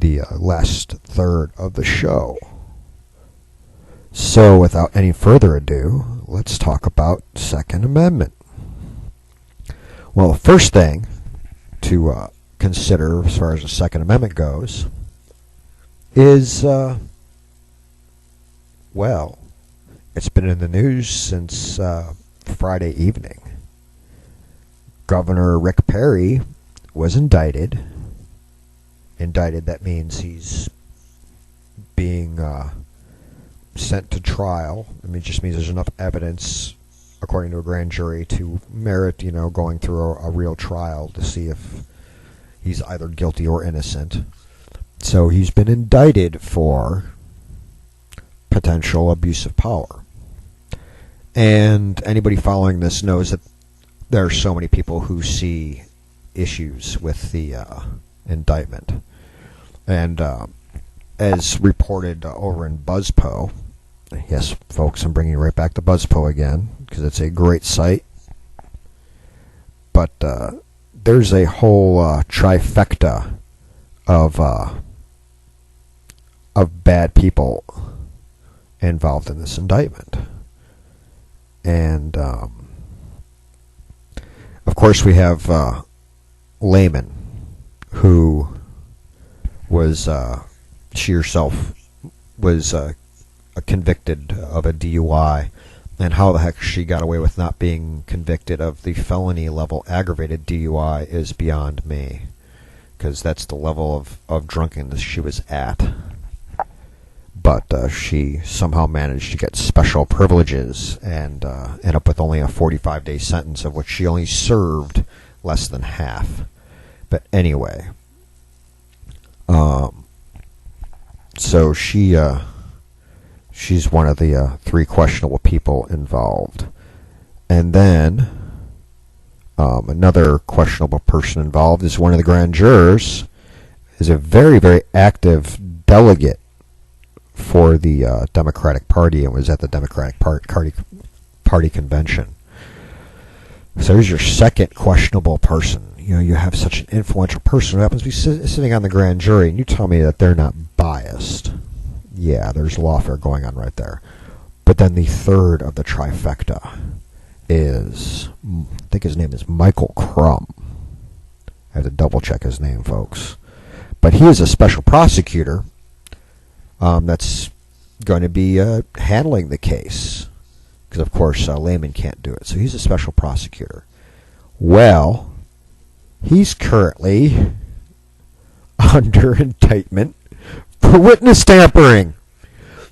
the last third of the show. So without any further ado, let's talk about Second Amendment. Well, the first thing to consider as far as the Second Amendment goes is, well, it's been in the news since Friday evening. Governor Rick Perry was indicted. Indicted, that means he's being sent to trial. I mean, it just means there's enough evidence, according to a grand jury, to merit, going through a real trial to see if he's either guilty or innocent. So he's been indicted for potential abuse of power. And anybody following this knows that there are so many people who see issues with the indictment. And as reported over in BuzzPo, yes, folks, I'm bringing you right back to BuzzPo again, because it's a great site. But there's a whole trifecta of bad people involved in this indictment. And, of course, we have Lehman, who was, she herself was convicted of a DUI, and how the heck she got away with not being convicted of the felony level aggravated DUI is beyond me, because that's the level of drunkenness she was at. But she somehow managed to get special privileges and end up with only a 45-day sentence, of which she only served less than half. But anyway, so she's one of the three questionable people involved. And then another questionable person involved is one of the grand jurors, is a very, very active delegate for the Democratic Party, and was at the Democratic Party convention. So here's your second questionable person. You have such an influential person who happens to be sitting on the grand jury, and you tell me that they're not biased. Yeah, there's lawfare going on right there. But then the third of the trifecta is, I think his name is Michael Crum. I have to double check his name, folks. But he is a special prosecutor that's going to be handling the case, because of course Lehman can't do it. So he's a special prosecutor. Well, he's currently under indictment for witness tampering.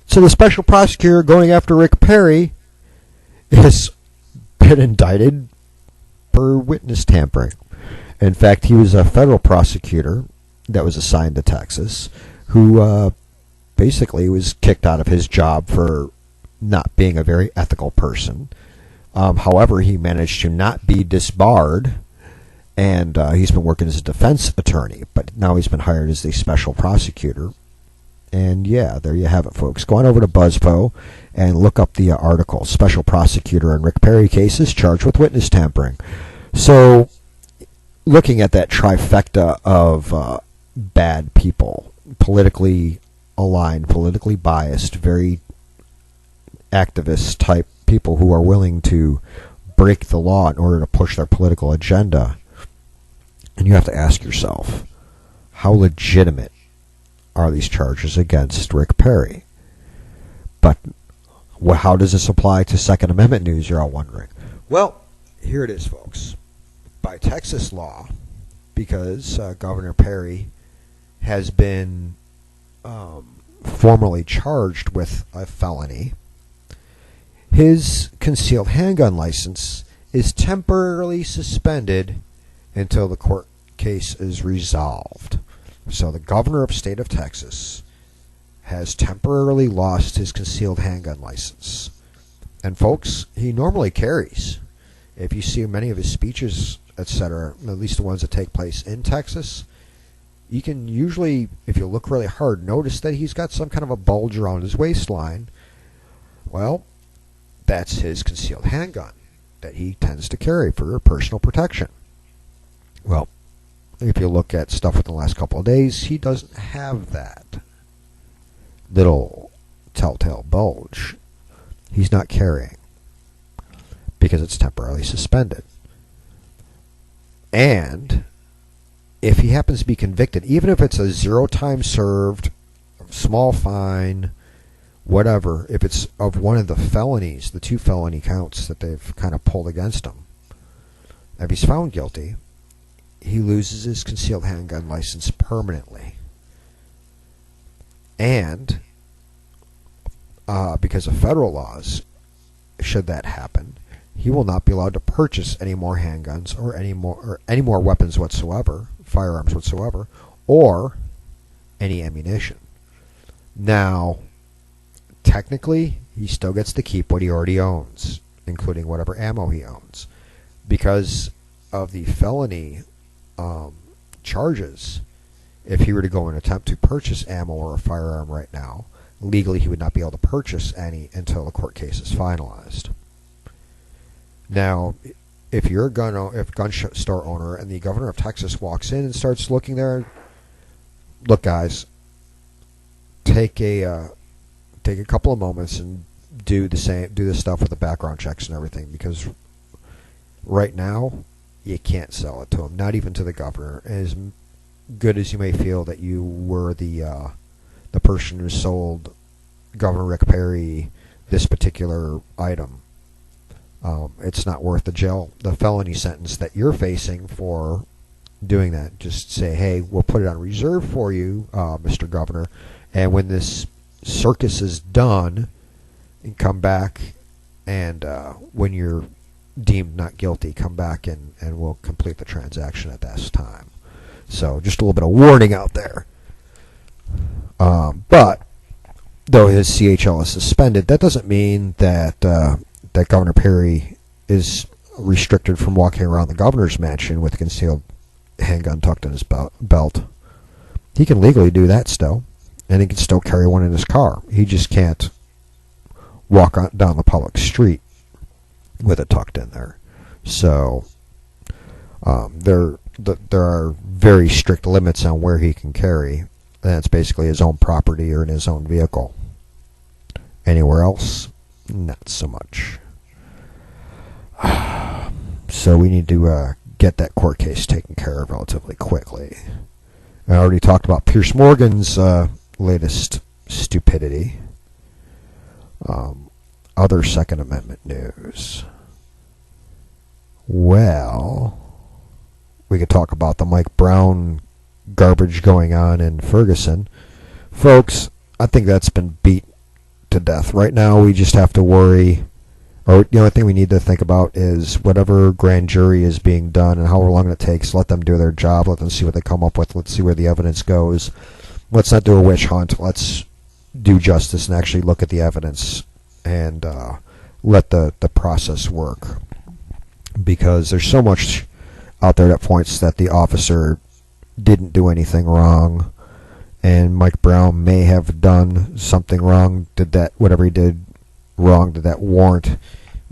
So the special prosecutor going after Rick Perry has been indicted for witness tampering. In fact, he was a federal prosecutor that was assigned to Texas, who basically was kicked out of his job for not being a very ethical person. However, he managed to not be disbarred, and he's been working as a defense attorney, but now he's been hired as the special prosecutor. And yeah, there you have it, folks. Go on over to BuzzPo and look up the article, Special Prosecutor in Rick Perry Cases Charged with Witness Tampering. So, looking at that trifecta of bad people, politically aligned, politically biased, very activist type people who are willing to break the law in order to push their political agenda. And you have to ask yourself, how legitimate are these charges against Rick Perry? But how does this apply to Second Amendment news, you're all wondering? Well, here it is, folks. By Texas law, because Governor Perry has been formally charged with a felony, his concealed handgun license is temporarily suspended until the court case is resolved. So the governor of the state of Texas has temporarily lost his concealed handgun license. And folks, he normally carries. If you see many of his speeches, etc., at least the ones that take place in Texas, you can usually, if you look really hard, notice that he's got some kind of a bulge around his waistline. Well, that's his concealed handgun that he tends to carry for personal protection. Well, if you look at stuff within the last couple of days, he doesn't have that little telltale bulge. He's not carrying because it's temporarily suspended. And if he happens to be convicted, even if it's a 0 time served, small fine, whatever, if it's of one of the felonies, the 2 felony counts that they've kind of pulled against him, if he's found guilty, he loses his concealed handgun license permanently. And because of federal laws, should that happen, he will not be allowed to purchase any more handguns or any more weapons whatsoever, firearms whatsoever, or any ammunition. Now, technically, he still gets to keep what he already owns, including whatever ammo he owns. Because of the felony charges, if he were to go and attempt to purchase ammo or a firearm right now, legally he would not be able to purchase any until the court case is finalized. Now, if you're a gun store owner and the governor of Texas walks in and starts looking there, look, guys, take a couple of moments and do the stuff with the background checks and everything, because right now you can't sell it to him, not even to the governor. As good as you may feel that you were the person who sold Governor Rick Perry this particular item, it's not worth the felony sentence that you're facing for doing that. Just say, hey, we'll put it on reserve for you, Mr. Governor, and when this circus is done, and come back, and when you're deemed not guilty, come back and we'll complete the transaction at that time. So just a little bit of warning out there. But though his CHL is suspended, that doesn't mean that that Governor Perry is restricted from walking around the governor's mansion with a concealed handgun tucked in his belt. He can legally do that still, and he can still carry one in his car. He just can't walk down the public street with it tucked in there. So there are very strict limits on where he can carry, and it's basically his own property or in his own vehicle. Anywhere else, not so much. So we need to get that court case taken care of relatively quickly. I already talked about Piers Morgan's latest stupidity. Other Second Amendment news. Well, we could talk about the Mike Brown garbage going on in Ferguson. Folks, I think that's been beat to death. Right now, we just have to worry, or the only thing we need to think about is whatever grand jury is being done and however long it takes, let them do their job, let them see what they come up with, let's see where the evidence goes. Let's not do a witch hunt. Let's do justice and actually look at the evidence and let the process work. Because there's so much out there that points that the officer didn't do anything wrong, and Mike Brown may have done something wrong. Did that, whatever he did wrong, did that warrant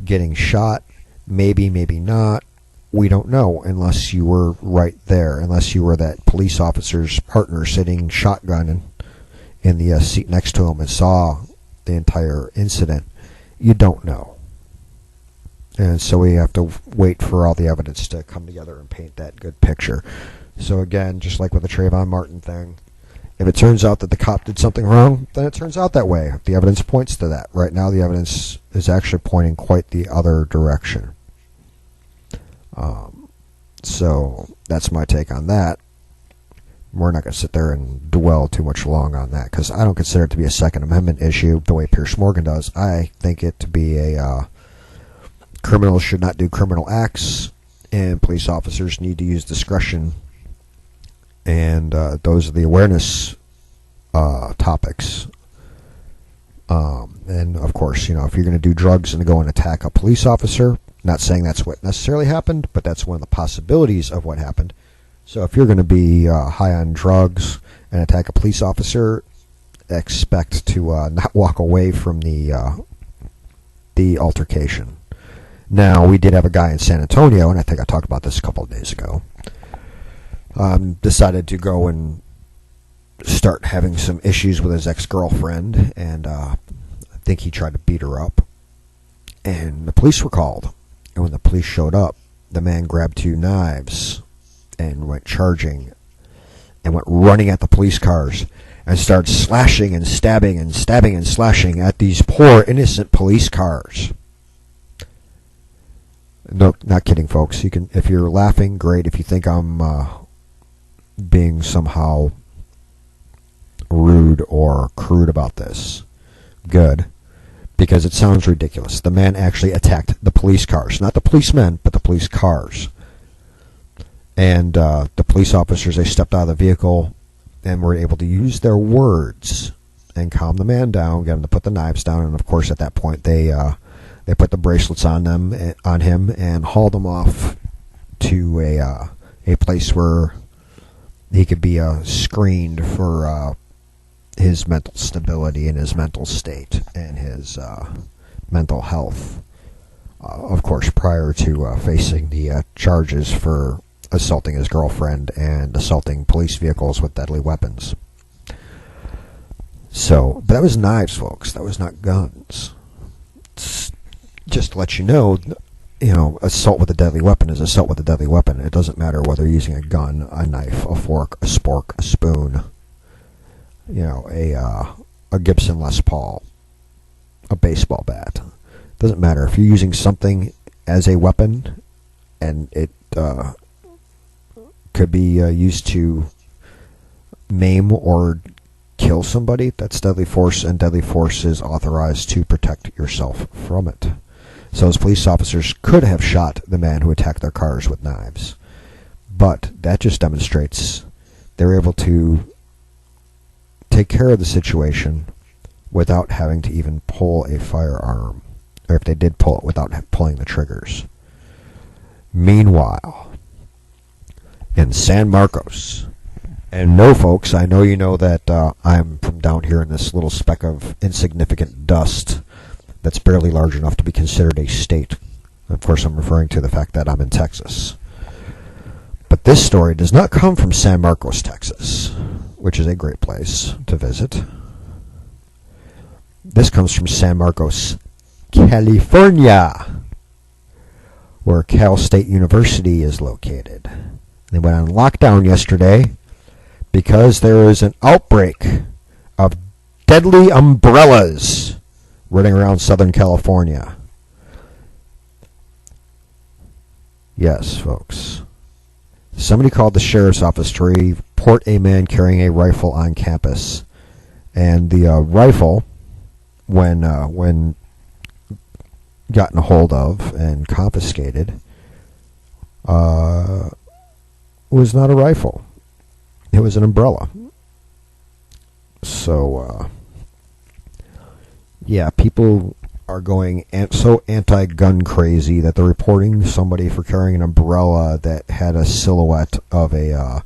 getting shot? Maybe, maybe not. We don't know unless you were right there, unless you were that police officer's partner sitting shotgun in the seat next to him and saw the entire incident. You don't know. And so we have to wait for all the evidence to come together and paint that good picture. So again, just like with the Trayvon Martin thing, if it turns out that the cop did something wrong, then it turns out that way. The evidence points to that. Right now, the evidence is actually pointing quite the other direction. So that's my take on that. We're not going to sit there and dwell too much long on that, because I don't consider it to be a Second Amendment issue the way Piers Morgan does. I think it to be a criminals should not do criminal acts, and police officers need to use discretion. And those are the awareness topics. And of course, if you're going to do drugs and go and attack a police officer, not saying that's what necessarily happened, but that's one of the possibilities of what happened. So if you're going to be high on drugs and attack a police officer, expect to not walk away from the altercation. Now, we did have a guy in San Antonio, and I think I talked about this a couple of days ago, decided to go and start having some issues with his ex-girlfriend, and I think he tried to beat her up. And the police were called. And when the police showed up, the man grabbed 2 knives and went charging and went running at the police cars and started slashing and stabbing and stabbing and slashing at these poor innocent police cars. No, not kidding, folks. You can, if you're laughing, great. If you think I'm being somehow rude or crude about this, good, because it sounds ridiculous. The man actually attacked the police cars, not the policemen, but the police cars. And the police officers, they stepped out of the vehicle and were able to use their words and calm the man down, get him to put the knives down, and of course at that point they put the bracelets on him and hauled him off to a place where he could be screened for his mental stability and his mental state and his mental health. Of course, prior to facing the charges for assaulting his girlfriend and assaulting police vehicles with deadly weapons. So, but that was knives, folks. That was not guns. Just to let you know, assault with a deadly weapon is assault with a deadly weapon. It doesn't matter whether you're using a gun, a knife, a fork, a spork, a spoon, a Gibson Les Paul, a baseball bat. Doesn't matter if you're using something as a weapon, and it could be used to maim or kill somebody. That's deadly force, and deadly force is authorized to protect yourself from it. So those police officers could have shot the man who attacked their cars with knives, but that just demonstrates they were able to take care of the situation without having to even pull a firearm, or if they did pull it, without pulling the triggers. Meanwhile, in San Marcos, and no, folks, I know you know that I'm from down here in this little speck of insignificant dust that's barely large enough to be considered a state. Of course, I'm referring to the fact that I'm in Texas. But this story does not come from San Marcos, Texas, which is a great place to visit. This comes from San Marcos, California, where Cal State University is located. They went on lockdown yesterday because there is an outbreak of deadly umbrellas running around Southern California. Yes, folks. Somebody called the sheriff's office to report a man carrying a rifle on campus. And the rifle, when gotten a hold of and confiscated, was not a rifle. It was an umbrella. So, yeah, people are going so anti-gun crazy that they're reporting somebody for carrying an umbrella that had a silhouette of a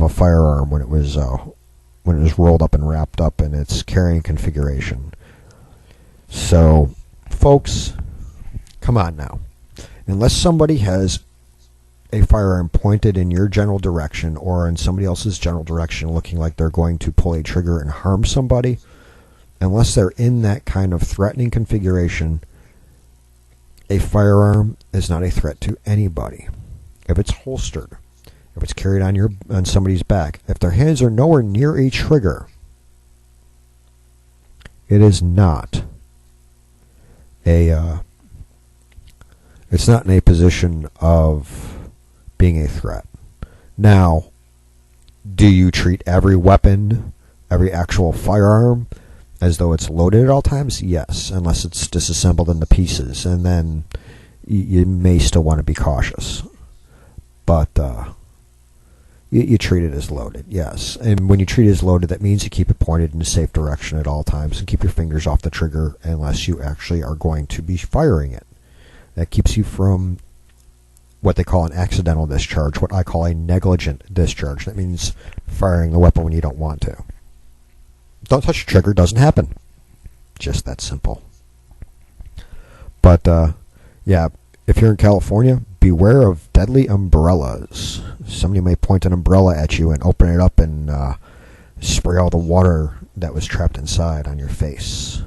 firearm when it was rolled up and wrapped up in its carrying configuration. So, folks, come on now. Unless somebody has a firearm pointed in your general direction or in somebody else's general direction looking like they're going to pull a trigger and harm somebody, unless they're in that kind of threatening configuration, a firearm is not a threat to anybody. If it's holstered, if it's carried on somebody's back, if their hands are nowhere near a trigger, it is not it's not in a position of being a threat. Now, do you treat every weapon, every actual firearm, as though it's loaded at all times? Yes, unless it's disassembled into pieces, and then you may still want to be cautious. But you treat it as loaded, yes. And when you treat it as loaded, that means you keep it pointed in a safe direction at all times and keep your fingers off the trigger unless you actually are going to be firing it. That keeps you from what they call an accidental discharge, what I call a negligent discharge. That means firing the weapon when you don't want to. Don't touch the trigger, doesn't happen. Just that simple. But, yeah, if you're in California, beware of deadly umbrellas. Somebody may point an umbrella at you and open it up and spray all the water that was trapped inside on your face.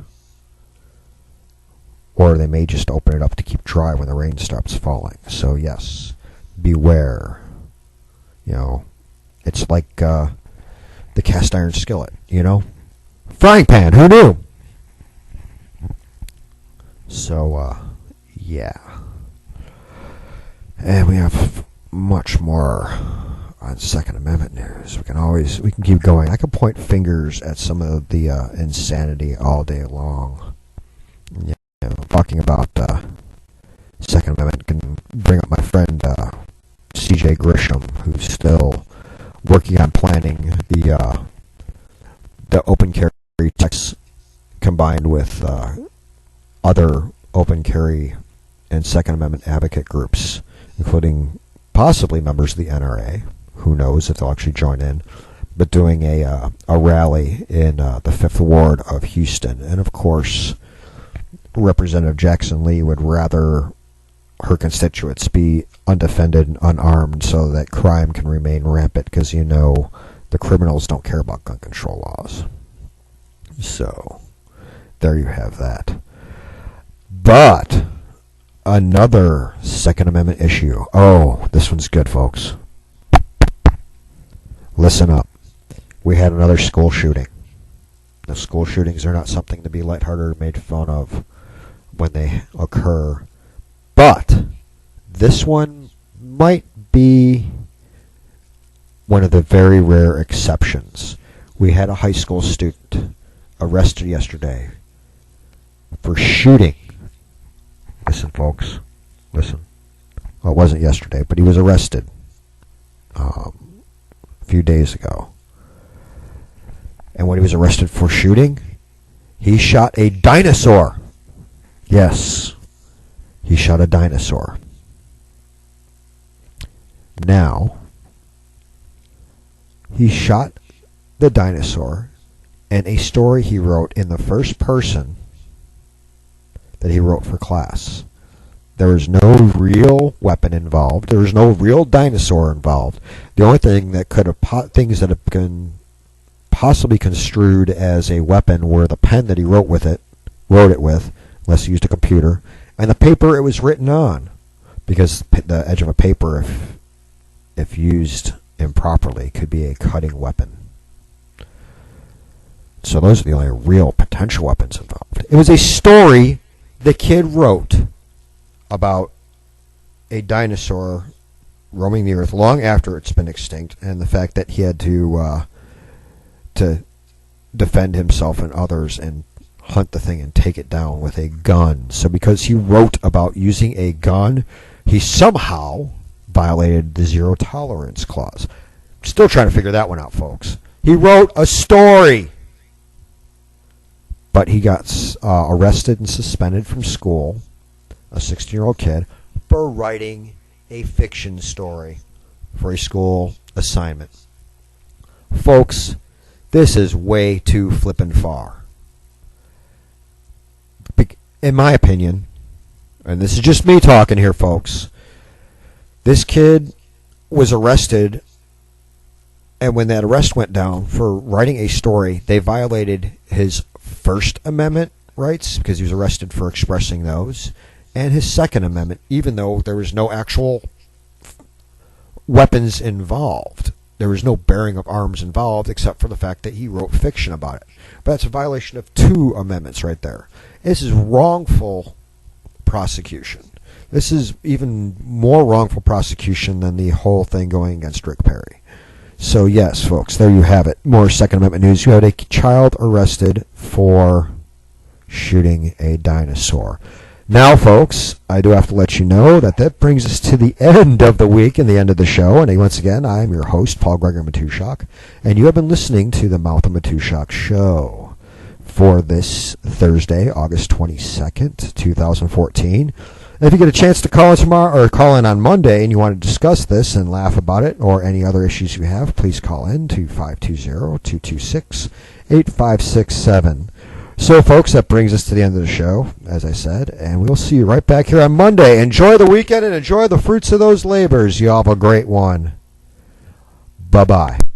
Or they may just open it up to keep dry when the rain stops falling. So yes, beware. You know, it's like the cast iron skillet, you know? Frying pan, who knew? So, yeah. And we have much more on Second Amendment news. We can keep going. I can point fingers at some of the insanity all day long. Yeah, talking about Second Amendment can bring up my friend C.J. Grisham, who's still working on planning the open carry text combined with other open carry and Second Amendment advocate groups, including possibly members of the NRA. Who knows if they'll actually join in? But doing a rally in the 5th Ward of Houston. And of course, Representative Jackson Lee would rather her constituents be undefended and unarmed so that crime can remain rampant, because you know the criminals don't care about gun control laws. So there you have that. But another Second Amendment issue. Oh, this one's good, folks. Listen up. We had another school shooting. The school shootings are not something to be lighthearted or made fun of when they occur. But this one might be one of the very rare exceptions. We had a high school student arrested yesterday for shooting. Listen, folks. Listen. Well, it wasn't yesterday, but he was arrested a few days ago. And when he was arrested for shooting, he shot a dinosaur. Yes, he shot a dinosaur. Now, he shot the dinosaur in a story he wrote in the first person that he wrote for class. There was no real weapon involved. There was no real dinosaur involved. The only thing that could have things that have been possibly construed as a weapon were the pen that he wrote it with, unless he used a computer, and the paper it was written on, because the edge of a paper, if used improperly, could be a cutting weapon. So those are the only real potential weapons involved. It was a story the kid wrote about a dinosaur roaming the earth long after it's been extinct, and the fact that he had to defend himself and others and hunt the thing and take it down with a gun. So because he wrote about using a gun, he somehow violated the zero tolerance clause. Still trying to figure that one out, folks. He wrote a story, but he got arrested and suspended from school, a 16-year-old kid, for writing a fiction story for a school assignment. Folks, this is way too flippin' far. In my opinion, and this is just me talking here, folks, this kid was arrested, and when that arrest went down for writing a story, they violated his First Amendment rights because he was arrested for expressing those, and his Second Amendment, even though there was no actual weapons involved. There was no bearing of arms involved except for the fact that he wrote fiction about it. But that's a violation of two amendments right there. This is wrongful prosecution. This is even more wrongful prosecution than the whole thing going against Rick Perry. So yes, folks, there you have it. More Second Amendment news. You had a child arrested for shooting a dinosaur. Now, folks, I do have to let you know that brings us to the end of the week and the end of the show. And once again, I am your host, Paul-Gregory Matuszak, and you have been listening to the Mouth of Matuszak show for this Thursday, August 22nd, 2014. And if you get a chance to call in tomorrow or call in on Monday and you want to discuss this and laugh about it or any other issues you have, please call in to 520-226-8567. So, folks, that brings us to the end of the show, as I said, and we'll see you right back here on Monday. Enjoy the weekend and enjoy the fruits of those labors. You all have a great one. Bye-bye.